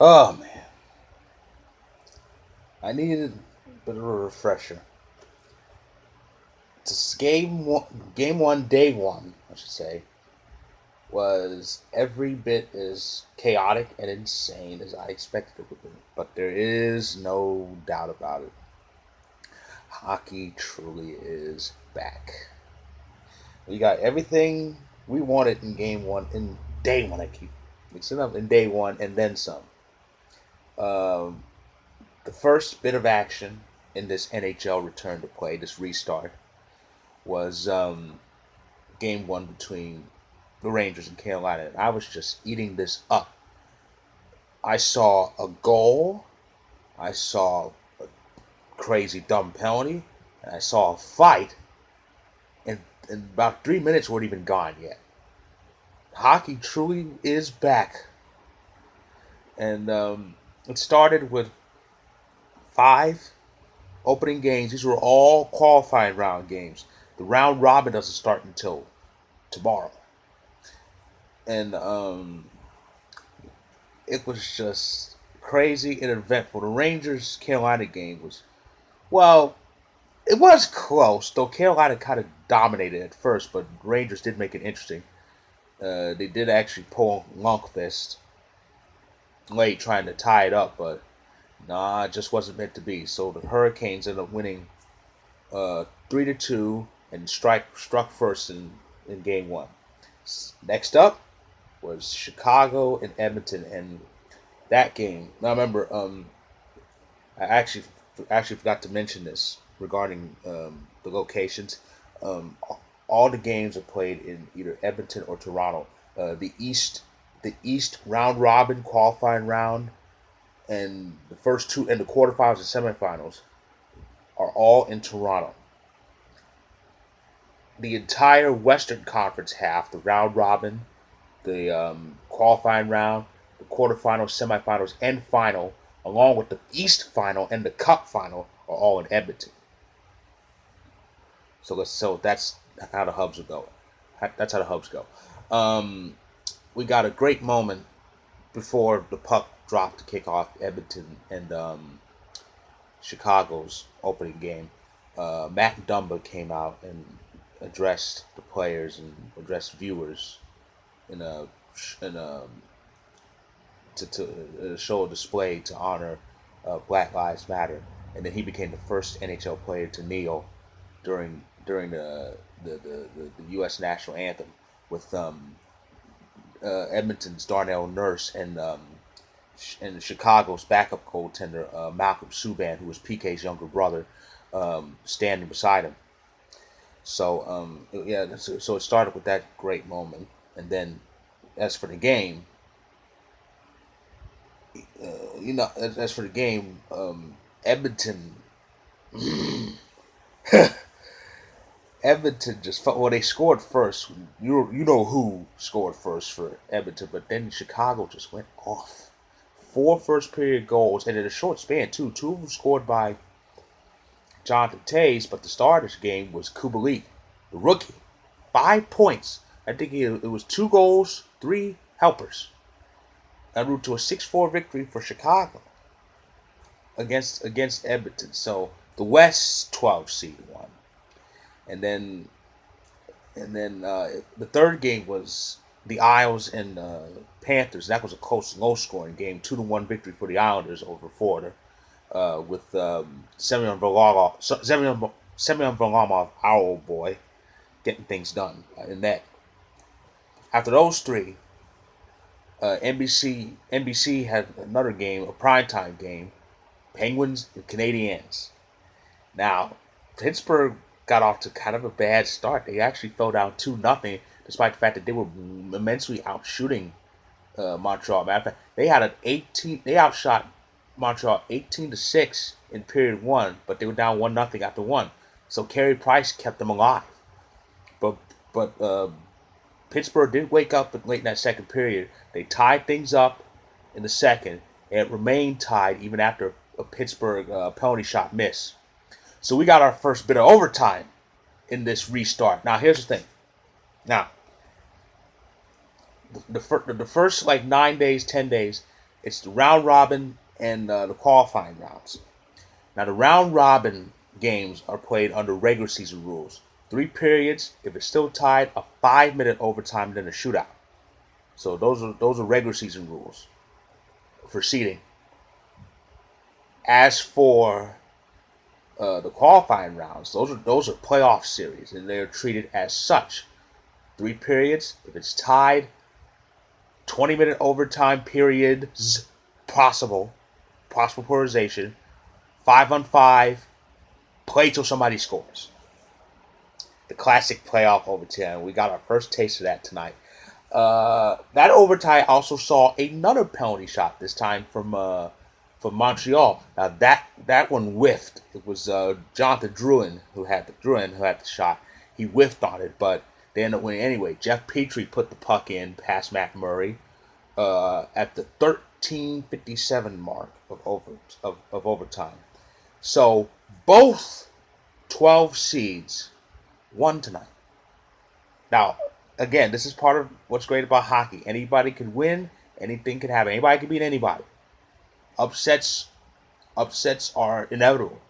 Oh man, I needed a bit of a refresher. This game one, day one, I should say, was every bit as chaotic and insane as I expected it would be. But there is no doubt about it. Hockey truly is back. We got everything we wanted in game one, in day one. I keep mixing up in day one and then some. Um, the first bit of action in this NHL return to play, this restart, was game one between the Rangers and Carolina. And I was just eating this up. I saw a goal, I saw a crazy dumb penalty, and I saw a fight, and about 3 minutes weren't even gone yet. Hockey truly is back. And it started with five opening games. These were all qualifying round games. The round robin doesn't start until tomorrow. And it was just crazy and eventful. The Rangers Carolina game was, well, it was close, though Carolina kind of dominated at first, but Rangers did make it interesting. They did actually pull Lundqvist late trying to tie it up, but nah, it just wasn't meant to be. So the Hurricanes ended up winning 3-2 and struck first in game one. Next up was Chicago and Edmonton, and that game. Now remember, I actually forgot to mention this regarding the locations. Um, all the games are played in either Edmonton or Toronto. The East round robin qualifying round, and the first two and the quarterfinals and semifinals are all in Toronto. The entire Western Conference half, the round robin, the qualifying round, the quarterfinals, semifinals, and final, along with the East final and the Cup final, are all in Edmonton. So that's how the hubs will go. That's how the hubs go. Um, we got a great moment before the puck dropped to kick off Edmonton and Chicago's opening game. Matt Dumba came out and addressed the players and addressed viewers in a in a to show a display to honor Black Lives Matter, and then he became the first NHL player to kneel during the U.S. national anthem with Edmonton's Darnell Nurse and Chicago's backup goaltender Malcolm Subban, who was PK's younger brother, standing beside him. So yeah, so it started with that great moment, and then as for the game, as for the game, Edmonton, Edmonton just felt, well, they scored first. You know who scored first for Edmonton, but then Chicago just went off. Four first period goals, and in a short span too. Two of them scored by Jonathan Tays, but the starters game was Kubalik, the rookie. 5 points. I think it was 2 goals, three helpers. En route to a 6-4 victory for Chicago against Edmonton. So the West 12 seed won, and then the third game was the Isles and Panthers. That was a close, low scoring game, 2-1 victory for the Islanders over Florida, with Semyon Varlamov, our old boy, getting things done in that. After those three, NBC had another game, a primetime game, Penguins and Canadiens. Now, Pittsburgh got off to kind of a bad start. They actually fell down 2-0, despite the fact that they were immensely out shooting Montreal. Matter of fact, they had an 18. They outshot Montreal 18-6 in period one, but they were down 1-0 after one. So Carey Price kept them alive. But Pittsburgh did wake up late in that second period. They tied things up in the second, and it remained tied even after a Pittsburgh penalty shot miss. So we got our first bit of overtime in this restart. Now here's the thing. Now the first like 9 days, 10 days, It's the round robin and the qualifying rounds. Now, the round robin games are played under regular season rules. 3 periods. If it's still tied, a 5-minute overtime, then a shootout. So those are regular season rules for seeding. As for the qualifying rounds, those are playoff series, and they are treated as such. 3 periods. If it's tied, 20-minute overtime periods possible polarization. 5-on-5. Play till somebody scores. The classic playoff overtime. We got our first taste of that tonight. That overtime also saw another penalty shot. This time from Montreal. Now that one whiffed. It was Jonathan Drouin who had the shot. He whiffed on it, but they ended up winning anyway. Jeff Petrie put the puck in past Matt Murray at the 13:57 mark of overtime. So both 12 seeds won tonight. Now, again, this is part of what's great about hockey. Anybody can win. Anything can happen. Anybody can beat anybody. Upsets are inevitable.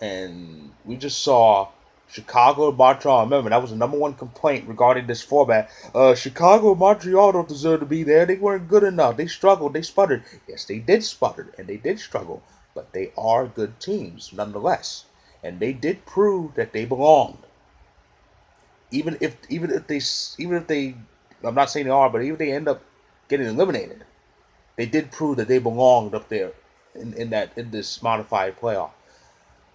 And we just saw Chicago and Montreal. Remember, that was the number one complaint regarding this format. Chicago and Montreal don't deserve to be there. They weren't good enough. They struggled. They sputtered. Yes, they did sputter, and they did struggle. But they are good teams, nonetheless. And they did prove that they belonged. Even if they, I'm not saying they are, but even if they end up getting eliminated, they did prove that they belonged up there in this modified playoff.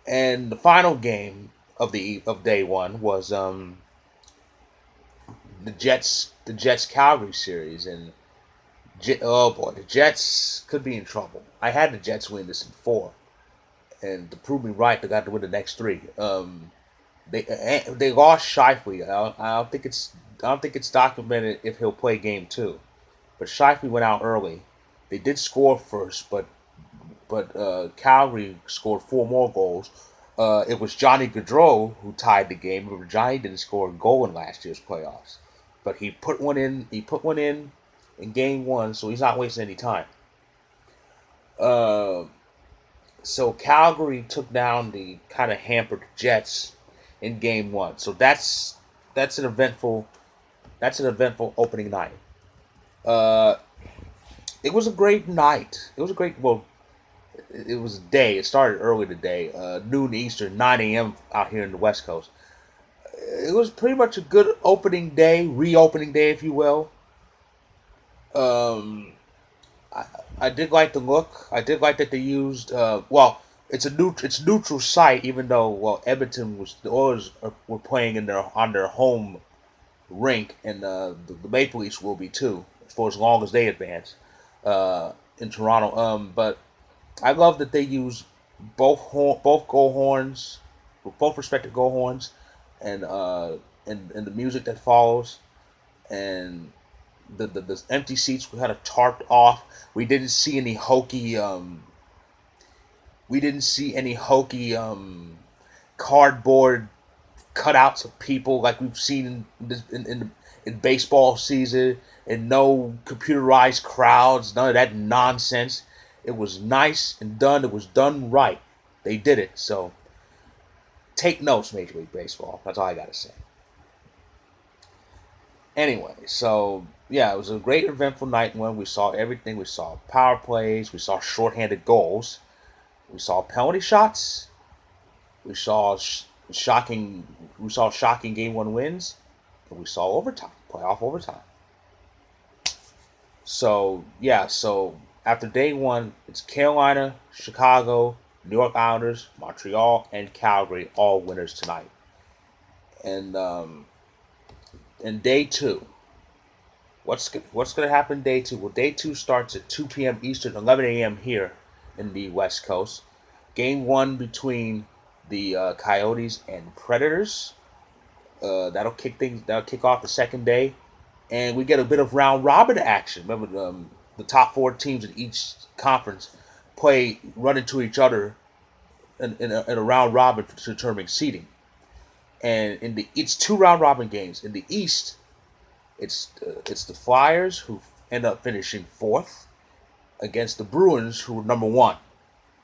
And the final game of day one was the Jets Calgary series, and oh boy, the Jets could be in trouble. I had the Jets win this in 4, and to prove me right, they got to win the next 3. They lost Shifley. I don't think it's documented if he'll play game 2, but Shifley went out early. They did score first, but Calgary scored 4 more goals. It was Johnny Gaudreau who tied the game. Remember, Johnny didn't score a goal in last year's playoffs, but he put one in. He put one in game 1, so he's not wasting any time. So Calgary took down the kind of hampered Jets in game 1. So that's an eventful opening night. It was a great night. It was a great it was a day. It started early today, noon Eastern, 9 a.m. out here in the West Coast. It was pretty much a good opening day, reopening day, if you will. I did like the look. I did like that they used. It's neutral site, even though the Oilers were playing on their home rink, and the Maple Leafs will be too for as long as they advance in Toronto. But I love that they use both goal horns, both respective goal horns, and the music that follows, and the empty seats were kind of tarped off. We didn't see any hokey. Cardboard cutouts of people like we've seen in baseball season, and no computerized crowds. None of that nonsense. It was nice and done. It was done right. They did it. So take notes, Major League Baseball. That's all I got to say. Anyway, so yeah, it was a great eventful night when we saw everything. We saw power plays. We saw shorthanded goals. We saw penalty shots. We saw shocking game 1 wins. And we saw overtime, playoff overtime. So yeah, after day 1, it's Carolina, Chicago, New York Islanders, Montreal, and Calgary, all winners tonight. And day 2, what's going to happen day 2? Well, day 2 starts at 2 p.m. Eastern, 11 a.m. here in the West Coast. Game 1 between the Coyotes and Predators. That'll kick off the second day, and we get a bit of round robin action. Remember, the top 4 teams in each conference run into each other in a round robin to determine seeding. And it's 2 round robin games. In the East, it's the Flyers who end up finishing 4th, against the Bruins, who were number one,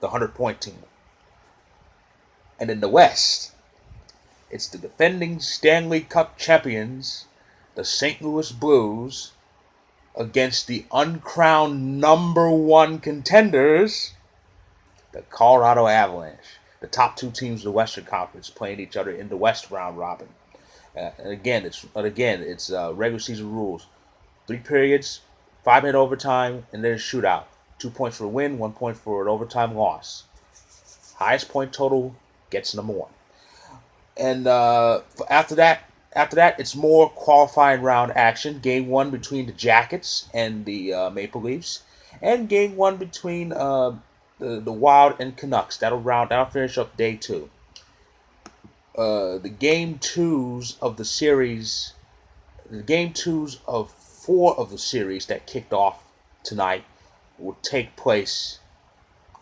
the 100-point team. And in the West, it's the defending Stanley Cup champions, the St. Louis Blues, against the uncrowned number one contenders, the Colorado Avalanche. The top two teams of the Western Conference playing each other in the West round robin. And again, it's regular season rules: 3 periods, 5-minute overtime, and then a shootout. 2 points for a win, 1 point for an overtime loss. Highest point total gets number one. And after that, it's more qualifying round action. Game one between the Jackets and the Maple Leafs, and game one between the Wild and Canucks. That'll finish up day two. The game twos of the series, the game twos of 4 of the series that kicked off tonight will take place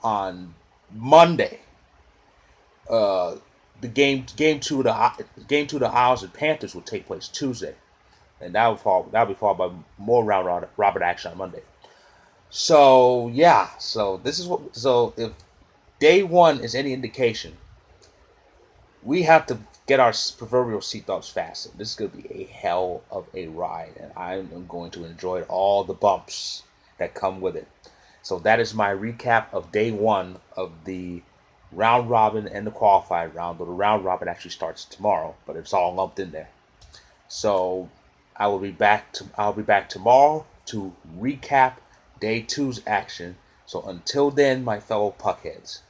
on Monday. The game two of the Isles and Panthers will take place Tuesday, and that'll be followed by more round robin action on Monday. So yeah, so if day one is any indication, we have to get our proverbial seatbelts fastened. This is going to be a hell of a ride, and I am going to enjoy all the bumps that come with it. So that is my recap of day one of the round robin and the qualified round. Though the round robin actually starts tomorrow, but it's all lumped in there. So I'll be back tomorrow to recap day two's action. So until then, my fellow puckheads,